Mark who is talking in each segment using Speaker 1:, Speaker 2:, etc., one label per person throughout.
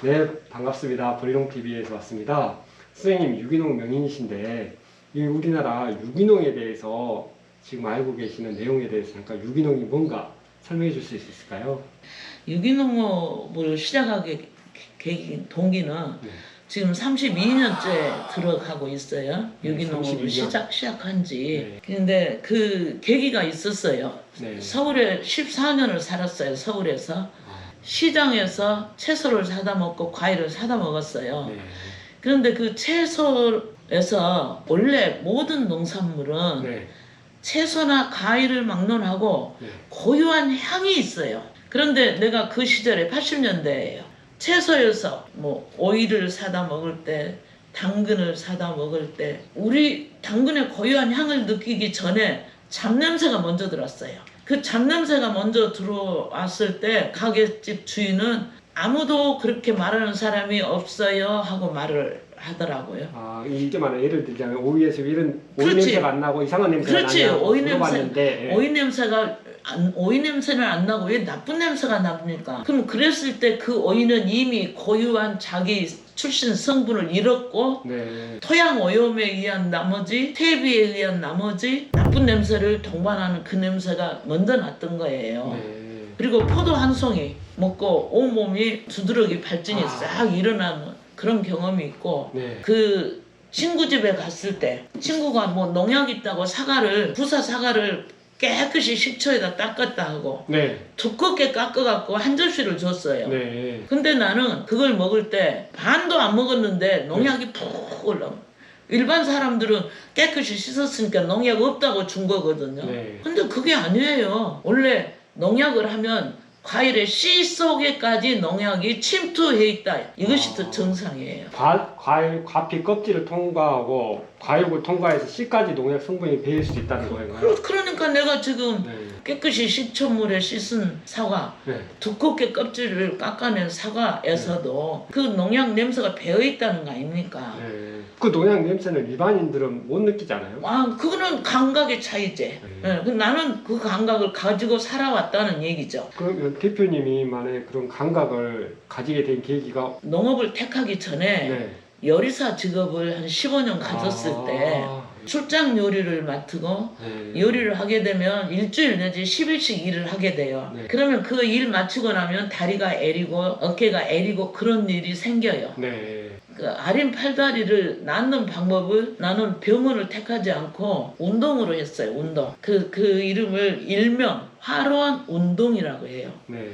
Speaker 1: 네, 반갑습니다. 보리농TV에서 왔습니다. 선생님, 유기농 명인이신데, 이 우리나라 유기농에 대해서 지금 알고 계시는 내용에 대해서 잠깐 유기농이 뭔가 설명해 줄 수 있을까요?
Speaker 2: 유기농업을 시작하게 계기 동기는
Speaker 1: 네.
Speaker 2: 지금 32년째 들어가고 있어요.
Speaker 1: 네,
Speaker 2: 유기농업을
Speaker 1: 32년.
Speaker 2: 시작한 지.
Speaker 1: 네.
Speaker 2: 근데 그 계기가 있었어요.
Speaker 1: 네.
Speaker 2: 서울에 14년을 살았어요. 서울에서.
Speaker 1: 아,
Speaker 2: 시장에서 채소를 사다 먹고 과일을 사다 먹었어요.
Speaker 1: 네.
Speaker 2: 그런데 그 채소에서 원래 모든 농산물은
Speaker 1: 네.
Speaker 2: 채소나 과일을 막론하고
Speaker 1: 네.
Speaker 2: 고유한 향이 있어요. 그런데 내가 그 시절에 80년대예요. 채소에서 뭐 오이를 사다 먹을 때, 당근을 사다 먹을 때 우리 당근의 고유한 향을 느끼기 전에 잡냄새가 먼저 들었어요. 그 잡냄새가 먼저 들어왔을 때 가게집 주인은 아무도 그렇게 말하는 사람이 없어요 하고 말을 하더라고요.
Speaker 1: 아, 이게 말하는 예를 들자면 오이에서 이런 오이
Speaker 2: 그렇지.
Speaker 1: 냄새가 안 나고 이상한 냄새가
Speaker 2: 그렇지.
Speaker 1: 나냐고
Speaker 2: 오이 냄새,
Speaker 1: 물어봤는데, 예.
Speaker 2: 오이 냄새는 안 나고 왜 나쁜 냄새가 납니까? 그럼 그랬을 때 그 오이는 이미 고유한 자기 출신 성분을 잃었고
Speaker 1: 네.
Speaker 2: 토양 오염에 의한 나머지 퇴비에 의한 나머지 나쁜 냄새를 동반하는 그 냄새가 먼저 났던 거예요.
Speaker 1: 네.
Speaker 2: 그리고 포도 한 송이 먹고 온몸이 두드러기 발진이
Speaker 1: 아.
Speaker 2: 싹 일어나는 그런 경험이 있고
Speaker 1: 네.
Speaker 2: 그 친구 집에 갔을 때 친구가 뭐 농약 있다고 부사 사과를 깨끗이 식초에다 닦았다 하고
Speaker 1: 네.
Speaker 2: 두껍게 깎아갖고 한 접시를 줬어요.
Speaker 1: 네.
Speaker 2: 근데 나는 그걸 먹을 때 반도 안 먹었는데 농약이 푹 올라와. 일반 사람들은 깨끗이 씻었으니까 농약 없다고 준 거거든요.
Speaker 1: 네.
Speaker 2: 근데 그게 아니에요. 원래 농약을 하면 과일의 씨 속에까지 농약이 침투해 있다. 이것이 더 정상이에요.
Speaker 1: 과일, 과피 껍질을 통과하고 과육을 통과해서 씨까지 농약 성분이 배일 수 있다는 거예요.
Speaker 2: 그러니까 내가 지금
Speaker 1: 네.
Speaker 2: 깨끗이 식초물에 씻은 사과,
Speaker 1: 네.
Speaker 2: 두껍게 껍질을 깎아낸 사과에서도 그 농약 냄새가 배어 있다는 거 아닙니까?
Speaker 1: 네. 그 농약 냄새는 일반인들은 못 느끼잖아요.
Speaker 2: 아, 그거는 감각의 차이지. 예, 나는 그 감각을 가지고 살아왔다는 얘기죠.
Speaker 1: 그러면 대표님이 만약에 그런 감각을 가지게 된 계기가
Speaker 2: 농업을 택하기 전에
Speaker 1: 네.
Speaker 2: 요리사 직업을 한 15년 가졌을 때 출장 요리를 맡고
Speaker 1: 네.
Speaker 2: 요리를 하게 되면 일주일 내지 10일씩 일을 하게 돼요.
Speaker 1: 네.
Speaker 2: 그러면 그 일 마치고 나면 다리가 애리고 어깨가 애리고 그런 일이 생겨요.
Speaker 1: 네.
Speaker 2: 그 아린 팔다리를 낫는 방법을 나는 병원을 택하지 않고 운동으로 했어요. 운동. 그 이름을 일명 하루원 운동이라고 해요.
Speaker 1: 네.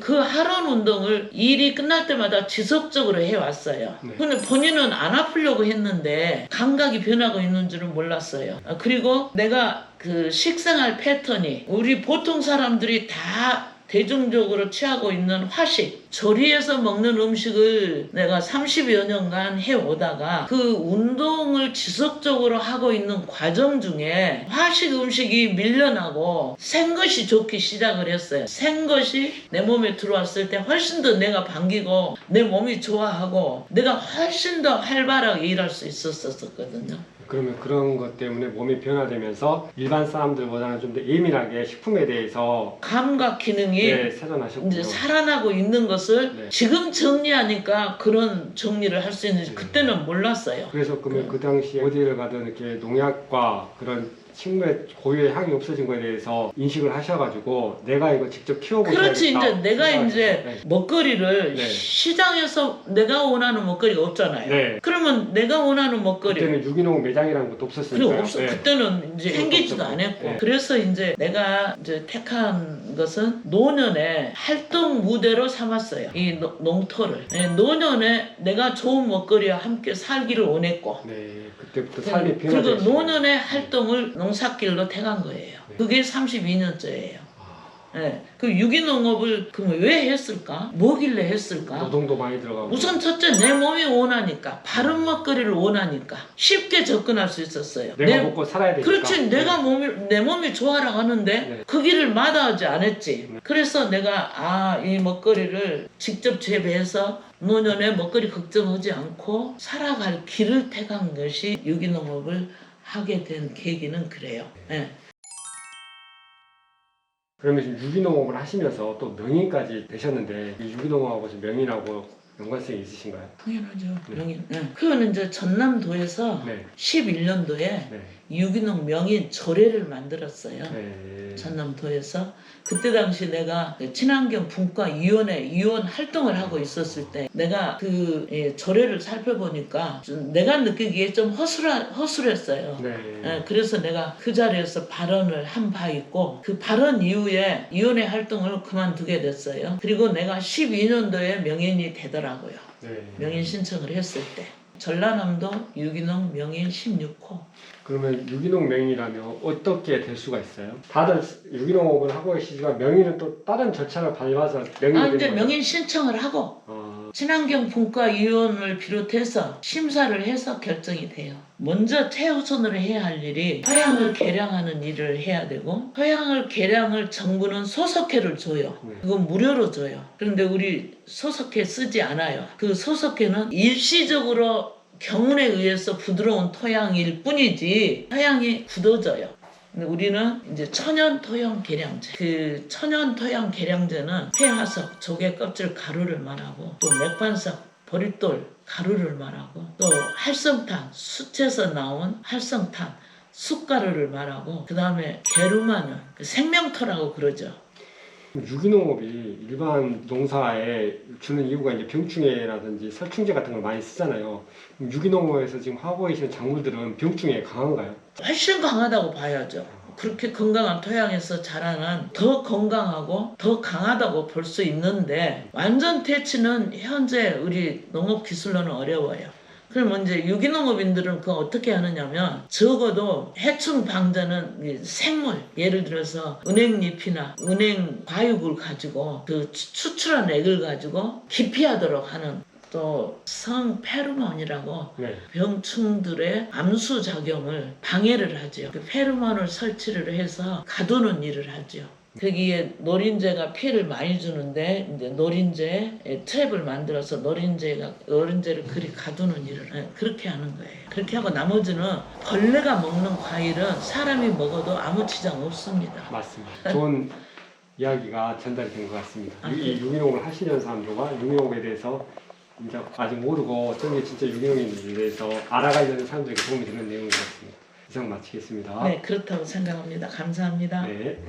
Speaker 2: 그 하루원 운동을 일이 끝날 때마다 지속적으로 해왔어요.
Speaker 1: 네.
Speaker 2: 근데 본인은 안 아프려고 했는데 감각이 변하고 있는 줄은 몰랐어요. 그리고 내가 그 식생활 패턴이 우리 보통 사람들이 다 대중적으로 취하고 있는 화식, 조리해서 먹는 음식을 내가 30여 년간 해오다가 그 운동을 지속적으로 하고 있는 과정 중에 화식 음식이 밀려나고 생것이 좋기 시작을 했어요. 생것이 내 몸에 들어왔을 때 훨씬 더 내가 반기고 내 몸이 좋아하고 내가 훨씬 더 활발하게 일할 수 있었거든요.
Speaker 1: 그러면 그런 것 때문에 몸이 변화되면서 일반 사람들보다는 좀 더 예민하게 식품에 대해서
Speaker 2: 감각 기능이
Speaker 1: 네, 세전하셨군요.
Speaker 2: 이제 살아나고 있는 것을
Speaker 1: 네.
Speaker 2: 지금 정리하니까 그런 정리를 할 수 있는지 그때는 몰랐어요.
Speaker 1: 그래서 그러면 그 당시에 어디를 가든 이렇게 농약과 그런 식물의 고유의 향이 없어진 거에 대해서 인식을 하셔가지고 내가 이거 직접 키워보셔야겠다.
Speaker 2: 그렇지. 이제 내가
Speaker 1: 생각하셨어요.
Speaker 2: 이제
Speaker 1: 네.
Speaker 2: 먹거리를
Speaker 1: 네.
Speaker 2: 시장에서 내가 원하는 먹거리가 없잖아요.
Speaker 1: 네.
Speaker 2: 그러면 내가 원하는 먹거리
Speaker 1: 그때는 유기농 매장이라는 것도 없었으니까요.
Speaker 2: 그리고 없어.
Speaker 1: 네.
Speaker 2: 그때는 이제 생기지도
Speaker 1: 없었고.
Speaker 2: 않았고.
Speaker 1: 네.
Speaker 2: 그래서 이제 내가 이제 택한 것은 노년의 활동 무대로 삼았어요. 이 농토를. 네, 노년에 내가 좋은 먹거리와 함께 살기를 원했고.
Speaker 1: 네, 그때부터 삶이
Speaker 2: 그리고
Speaker 1: 변화되시고.
Speaker 2: 노년의 활동을 농사길로 택한 거예요.
Speaker 1: 네.
Speaker 2: 그게 32년째예요. 네. 그 유기농업을 그럼 왜 했을까? 뭐길래 했을까?
Speaker 1: 노동도 많이 들어가고.
Speaker 2: 우선 첫째 내 몸이 원하니까 바른 먹거리를 원하니까 쉽게 접근할 수 있었어요.
Speaker 1: 내가 먹고 살아야 되니까.
Speaker 2: 그렇지. 내가 내 몸이 좋아라고 하는데
Speaker 1: 네.
Speaker 2: 그 길을 마다하지 않았지.
Speaker 1: 네.
Speaker 2: 그래서 내가 이 먹거리를 직접 재배해서 노년에 먹거리 걱정하지 않고 살아갈 길을 택한 것이 유기농업을 하게 된 계기는 그래요. 네.
Speaker 1: 그러면 지금 유기농업을 하시면서 또 명인까지 되셨는데 이 유기농업하고 지금 명인하고 연관성이 있으신가요?
Speaker 2: 당연하죠.
Speaker 1: 네.
Speaker 2: 명인. 네. 그거는 이제 전남도에서
Speaker 1: 네.
Speaker 2: 11년도에
Speaker 1: 네.
Speaker 2: 유기농 명인 조례를 만들었어요.
Speaker 1: 네.
Speaker 2: 전남도에서. 그때 당시 내가 친환경 분과위원회 위원 활동을 하고 있었을 때 내가 그 조례를 살펴보니까 좀 내가 느끼기에 좀 허술했어요.
Speaker 1: 네.
Speaker 2: 예, 그래서 내가 그 자리에서 발언을 한 바 있고 그 발언 이후에 위원회 활동을 그만두게 됐어요. 그리고 내가 12년도에 명인이 되더라고요.
Speaker 1: 네.
Speaker 2: 명인 신청을 했을 때. 전라남도 유기농 명인 16호.
Speaker 1: 그러면 유기농 명인이라면 어떻게 될 수가 있어요? 다들 유기농업을 하고 계시지만 명인은 또 다른 절차를 밟아서 명인이 되는
Speaker 2: 이제
Speaker 1: 거예요?
Speaker 2: 명인 신청을 하고 친환경 분과위원을 비롯해서 심사를 해서 결정이 돼요. 먼저 최우선으로 해야 할 일이 토양을 개량하는 일을 해야 되고 토양을 개량을 정부는 소석회를 줘요.
Speaker 1: 네.
Speaker 2: 그건 무료로 줘요. 그런데 우리 소석회 쓰지 않아요. 그 소석회는 일시적으로 경운에 의해서 부드러운 토양일 뿐이지 토양이 굳어져요. 근데 우리는 이제 천연 토양 개량제. 그 천연 토양 개량제는 폐화석, 조개 껍질 가루를 말하고 또 맥반석, 보릿돌 가루를 말하고 또 활성탄, 숯에서 나온 활성탄, 숯가루를 말하고 그 다음에 게르마늄, 생명토라고 그러죠.
Speaker 1: 유기농업이 일반 농사에 주는 이유가 이제 병충해라든지 살충제 같은 걸 많이 쓰잖아요. 유기농업에서 지금 하고 계시는 작물들은 병충해에 강한가요?
Speaker 2: 훨씬 강하다고 봐야죠. 그렇게 건강한 토양에서 자라는 더 건강하고 더 강하다고 볼 수 있는데 완전 퇴치는 현재 우리 농업기술로는 어려워요. 그럼 이제 유기농업인들은 그거 어떻게 하느냐면 적어도 해충 방제는 생물, 예를 들어서 은행잎이나 은행 과육을 가지고 그 추출한 액을 가지고 기피하도록 하는 또 성페로몬이라고
Speaker 1: 네.
Speaker 2: 병충들의 암수 작용을 방해를 하죠. 그 페로몬을 설치를 해서 가두는 일을 하죠. 거기에 노린재가 피해를 많이 주는데 이제 노린재 트랩을 만들어서 노린재를 그리 가두는 일을 그렇게 하는 거예요. 그렇게 하고 나머지는 벌레가 먹는 과일은 사람이 먹어도 아무 지장 없습니다.
Speaker 1: 맞습니다. 좋은 이야기가 전달이 된 것 같습니다.
Speaker 2: 아,
Speaker 1: 이 유기농을 하시는 사람들과 유기농에 대해서 이제 아직 모르고 어떤 게 진짜 유기농인지에 대해서 알아가려는 사람들에게 도움이 되는 내용인 것 같습니다. 이상 마치겠습니다.
Speaker 2: 네, 그렇다고 생각합니다. 감사합니다.
Speaker 1: 네.